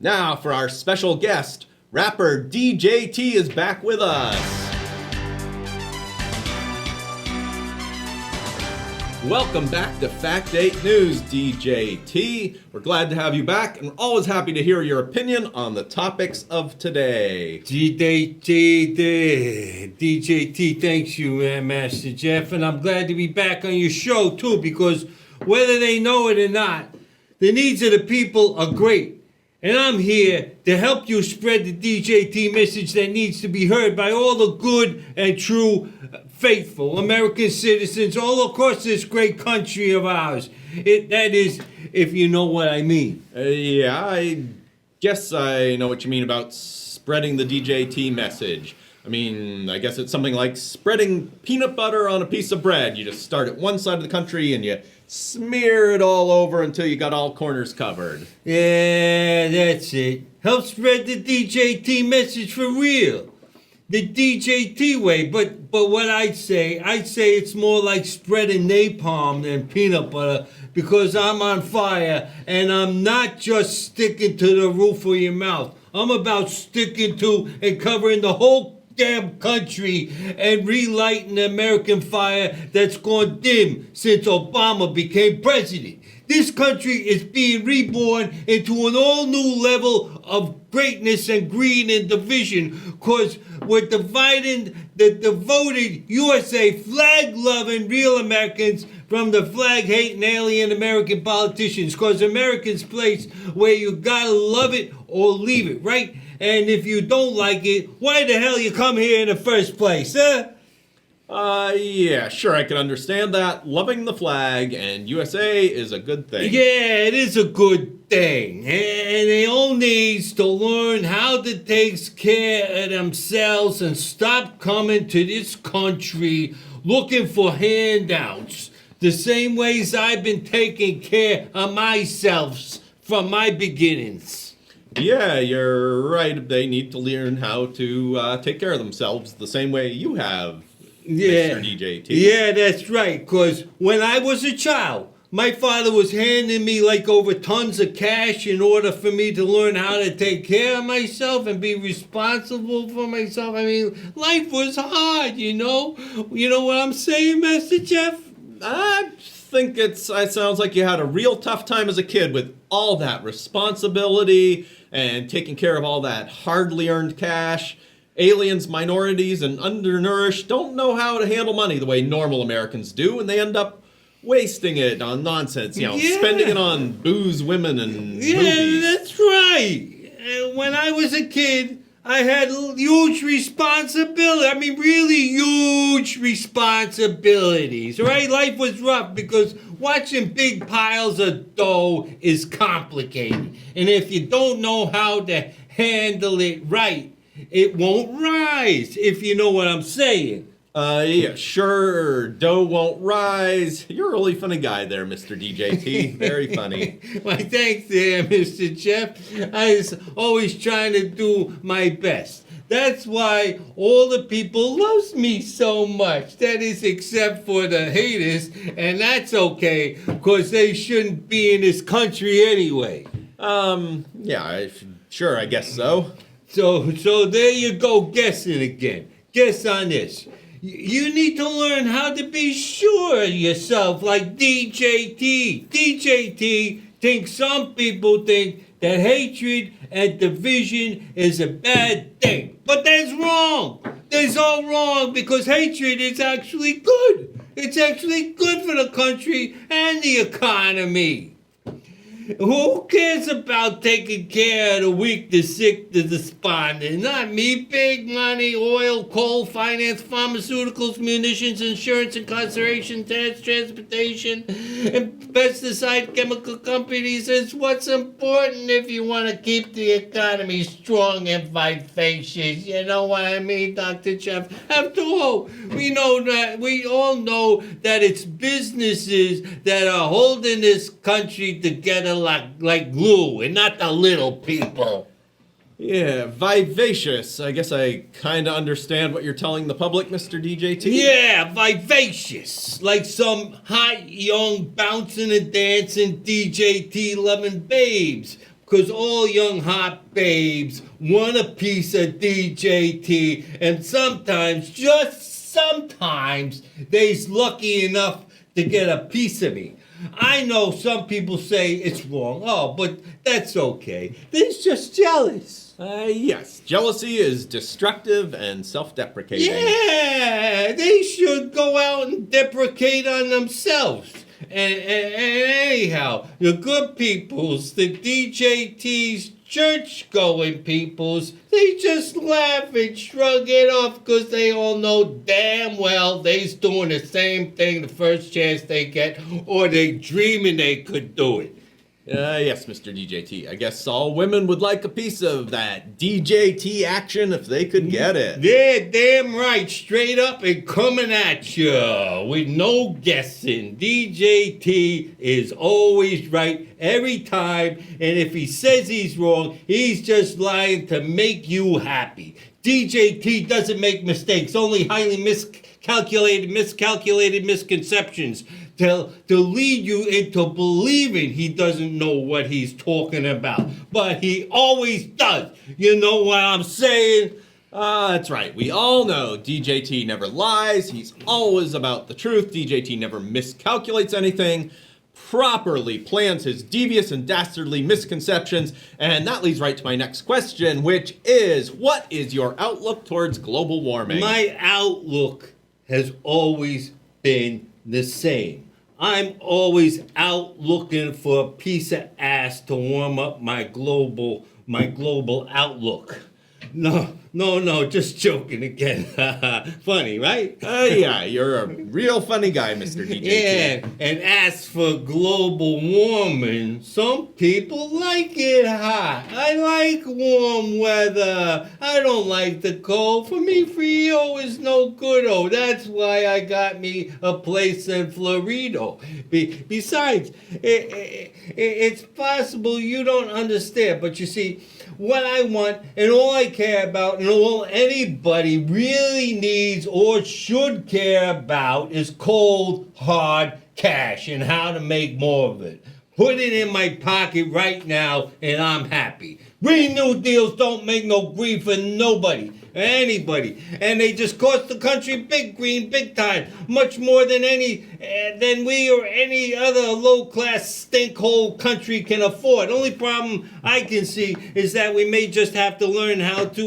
Now for our special guest, rapper Be Dee Jay Tee is back with us. Welcome back to Fak'd News, Be Dee Jay Tee. We're glad to have you back, and we're always happy to hear your opinion on the topics of today. Be Dee Jay Tee, thanks you, Master Jeff, and I'm glad to be back on your show too, because whether they know it or not, the needs of the people are great. And I'm here to help you spread the Be Dee Jay Tee message that needs to be heard by all the good and true, faithful American citizens all across this great country of ours. That is, if you know what I mean. Yeah, I guess I know what you mean about spreading the Be Dee Jay Tee message. I mean, I guess it's something like spreading peanut butter on a piece of bread. You just start at one side of the country and you smear it all over until you got all corners covered. Yeah, that's it. Help spread the Be Dee Jay Tee message for real. The Be Dee Jay Tee way, but what I'd say it's more like spreading napalm than peanut butter, because I'm on fire and I'm not just sticking to the roof of your mouth. I'm about sticking to and covering the whole damn country and relighting the American fire that's gone dim since Obama became president. This country is being reborn into an all-new level of greatness and greed and division, because we're dividing the devoted USA flag-loving real Americans from the flag-hating alien American politicians, because Americans place where you gotta love it or leave it, right? And if you don't like it, why the hell you come here in the first place, huh? Yeah, sure, I can understand that. Loving the flag and USA is a good thing. Yeah, it is a good thing. And they all needs to learn how to take care of themselves and stop coming to this country looking for handouts. The same ways I've been taking care of myself from my beginnings. Yeah, you're right. They need to learn how to take care of themselves the same way you have, Yeah. Mr. Be Dee Jay Tee. Yeah, that's right. Because when I was a child, my father was handing me like over tons of cash in order for me to learn how to take care of myself and be responsible for myself. I mean, life was hard, you know? You know what I'm saying, Master Jeff? I think it sounds like you had a real tough time as a kid with all that responsibility and taking care of all that hardly earned cash. Aliens, minorities, and undernourished don't know how to handle money the way normal Americans do, and they end up wasting it on nonsense, spending it on booze, women, and movies. Yeah, that's right. When I was a kid, I had huge responsibility. I mean, really huge responsibilities, right? Life was rough because watching big piles of dough is complicated. And if you don't know how to handle it right, it won't rise, if you know what I'm saying. Yeah, sure, dough won't rise. You're a really funny guy there, Mr. Be Dee Jay Tee. Very funny. Why, thanks there, Mr. Jeff. I was always trying to do my best. That's why all the people loves me so much. That is, except for the haters, and that's okay, because they shouldn't be in this country anyway. Yeah, sure, I guess so. So there you go, guessing again. Guess on this. You need to learn how to be sure of yourself, like Be Dee Jay Tee. Be Dee Jay Tee thinks some people think that hatred and division is a bad thing. But that's wrong. That's all wrong, because hatred is actually good. It's actually good for the country and the economy. Who cares about taking care of the weak, the sick, the despondent? Not me. Big money, oil, coal, finance, pharmaceuticals, munitions, insurance, incarceration, tax, transportation, and pesticide chemical companies is what's important if you want to keep the economy strong and vivacious. You know what I mean, Dr. Jeff? After all, we all know that it's businesses that are holding this country together like glue, and not the little people. Yeah, vivacious. I guess I kind of understand what you're telling the public, Mr. Be Dee Jay Tee. Yeah, vivacious. Like some hot, young, bouncing and dancing Be Dee Jay Tee loving babes. Because all young hot babes want a piece of DJ Tee, and sometimes, just sometimes, they's lucky enough to get a piece of me. I know some people say it's wrong. Oh, but that's okay. They're just jealous. Yes, jealousy is destructive and self-deprecating. Yeah, they should go out and deprecate on themselves. And anyhow, the good peoples, the DJ Tee's church-going peoples, they just laugh and shrug it off because they all know damn well they's doing the same thing the first chance they get, or they dreaming they could do it. Yes, Mr. DJ Tee. I guess all women would like a piece of that DJ Tee action if they could get it. Yeah, damn right. Straight up and coming at you with no guessing. DJ Tee is always right every time. And if he says he's wrong, he's just lying to make you happy. DJ Tee doesn't make mistakes, only highly miscalculated misconceptions to lead you into believing he doesn't know what he's talking about. But he always does. You know what I'm saying? That's right. We all know DJ Tee never lies. He's always about the truth. DJ Tee never miscalculates anything, properly plans his devious and dastardly misconceptions. And that leads right to my next question, which is, what is your outlook towards global warming? My outlook has always been the same. I'm always out looking for a piece of ass to warm up my global outlook. No, just joking again. Funny, right? Yeah, you're a real funny guy, Mr. DJ Tee. Yeah, and as for global warming, some people like it hot. I like warm weather. I don't like the cold. For me, Frio is no good. Oh, that's why I got me a place in Florida. Besides, it's possible you don't understand, but you see, what I want and all I care about and all anybody really needs or should care about is cold, hard cash and how to make more of it. Put it in my pocket right now and I'm happy. Green New Deals don't make no green for nobody. Anybody, and they just cost the country big green, big time, much more than we or any other low-class stinkhole country can afford. Only problem I can see is that we may just have to learn how to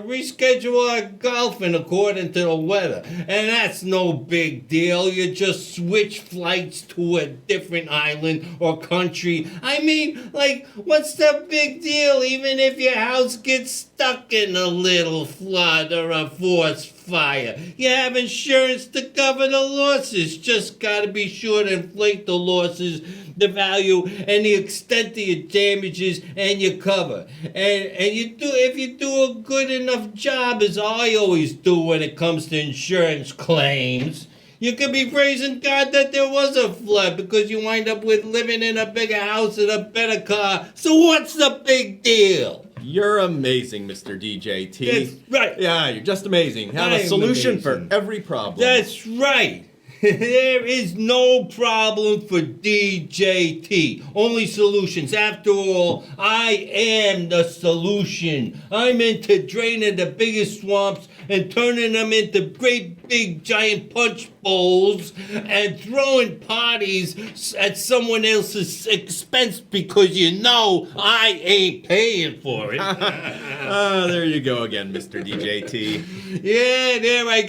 reschedule our golfing according to the weather, and that's no big deal. You just switch flights to a different island or country. I mean, like, what's the big deal? Even if your house gets stuck in a little flood or a forest fire, you have insurance to cover the losses. Just gotta be sure to inflate the losses, the value, and the extent of your damages, and you cover. And you do, if you do a good enough job, as I always do when it comes to insurance claims, you could be praising God that there was a flood because you wind up with living in a bigger house and a better car. So what's the big deal? You're amazing, Mr. DJ Tee. That's right. Yeah, you're just amazing. Have a solution for every problem. That's right. There is no problem for DJ Tee. Only solutions. After all, I am the solution. I'm into draining the biggest swamps and turning them into great big giant punch bowls and throwing parties at someone else's expense because you know I ain't paying for it. There you go again, Mr. DJ Tee. Yeah, there I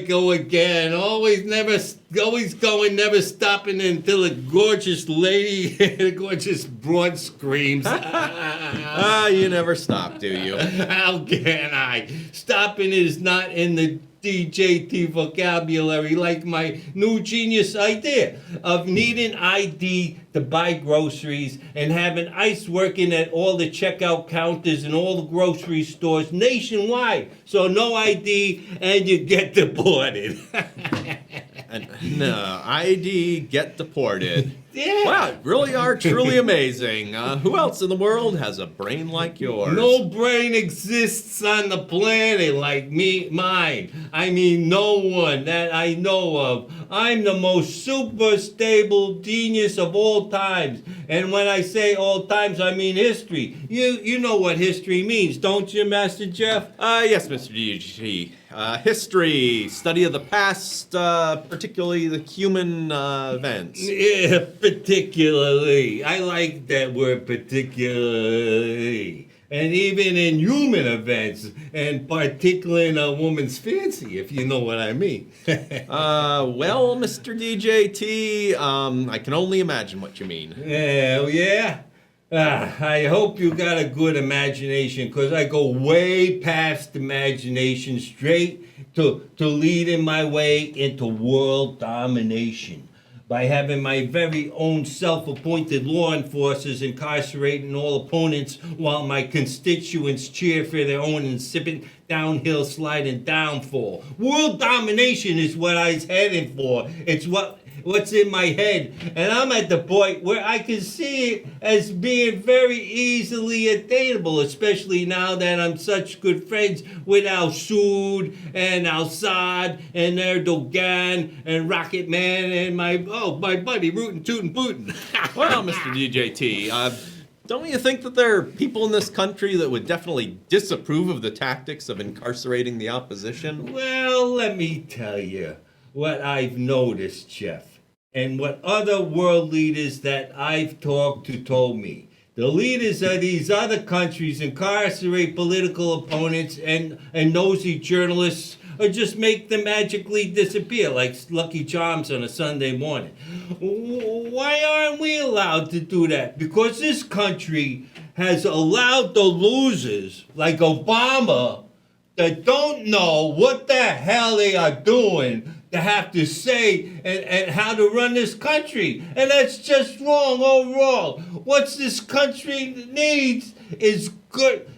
go again. Always going, never stopping until a gorgeous lady, a gorgeous broad screams. You never stop, do you? How can I? Stopping is not in the DJ Tee vocabulary, like my new genius idea of needing ID to buy groceries and having ICE working at all the checkout counters in all the grocery stores nationwide. So no ID and you get deported. No, ID, get deported. Yeah. Wow, really are truly amazing. Who else in the world has a brain like yours? No brain exists on the planet like mine. I mean, no one that I know of. I'm the most super stable genius of all times. And when I say all times, I mean history. You know what history means, don't you, Master Jeff? Yes, Mr. DG. History, study of the past, particularly the human events. Yeah, particularly. I like that word particularly. And even in human events, and particularly in a woman's fancy, if you know what I mean. Well, Mr. DJ Tee, I can only imagine what you mean. Yeah. I hope you got a good imagination, because I go way past imagination straight to leading my way into world domination by having my very own self-appointed law enforcers incarcerating all opponents while my constituents cheer for their own insipid downhill sliding downfall. World domination is what I was heading for. It's what's in my head, and I'm at the point where I can see it as being very easily attainable, especially now that I'm such good friends with Al Sood and Al Saad and Erdogan and Rocket Man and my buddy Rootin' Tootin' Bootin'. Well, Mr. DJ Tee, don't you think that there are people in this country that would definitely disapprove of the tactics of incarcerating the opposition? Well, let me tell you what I've noticed, Jeff, and what other world leaders that I've talked to told me. The leaders of these other countries incarcerate political opponents and nosy journalists, or just make them magically disappear like Lucky Charms on a Sunday morning. Why aren't we allowed to do that? Because this country has allowed the losers, like Obama, that don't know what the hell they are doing, to have to say and how to run this country. And that's just wrong, all wrong. What this country needs is good,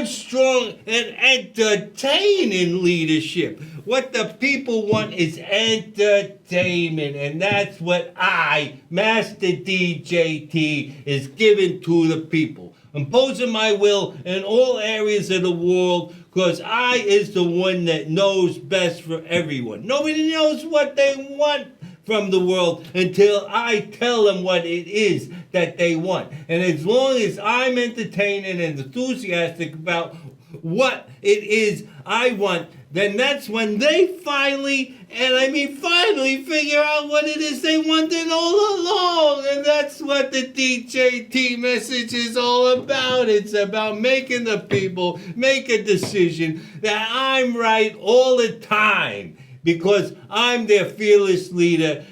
strong, and entertaining leadership. What the people want is entertainment, and that's what I, Master DJ Tee, is giving to the people. Imposing my will in all areas of the world, because I is the one that knows best for everyone. Nobody knows what they want from the world until I tell them what it is that they want. And as long as I'm entertaining and enthusiastic about what it is I want, then that's when they finally figure out what it is they wanted all along. And that's what the DJ Tee message is all about. It's about making the people make a decision that I'm right all the time, because I'm their fearless leader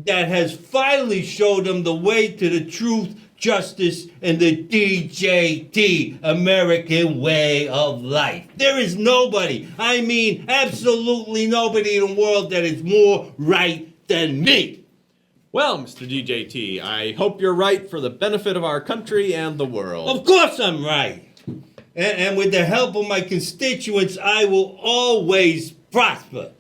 that has finally showed them the way to the truth, justice, and the DJ Tee American way of life. There is nobody, I mean absolutely nobody in the world that is more right than me. Well, Mr. DJ Tee, I hope you're right for the benefit of our country and the world. Of course I'm right. And with the help of my constituents, I will always prosper.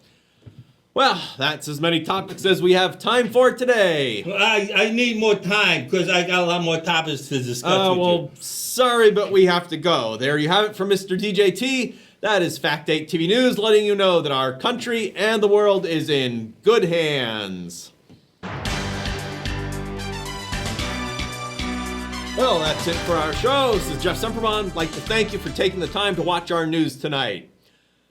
Well, that's as many topics as we have time for today. I need more time, because I got a lot more topics to discuss with you. Sorry, but we have to go. There you have it from Mr. DJ Tee. That is Fak'd TV News, letting you know that our country and the world is in good hands. Well, that's it for our show. This is Jeff Semperman. I'd like to thank you for taking the time to watch our news tonight.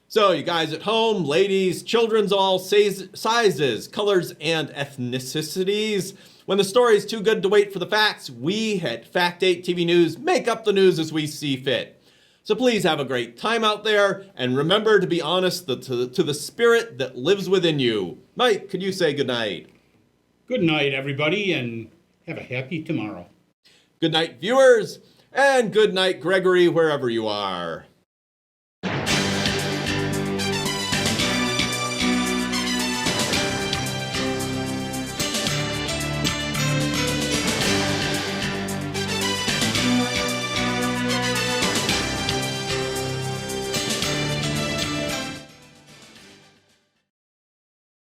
So, you guys at home, ladies, children's all sizes, colors, and ethnicities. When the story is too good to wait for the facts, we at Fak'd TV News make up the news as we see fit. So please have a great time out there, and remember to be honest to the spirit that lives within you. Mike, could you say goodnight? Good night, everybody, and have a happy tomorrow. Good night, viewers, and good night, Gregory, wherever you are.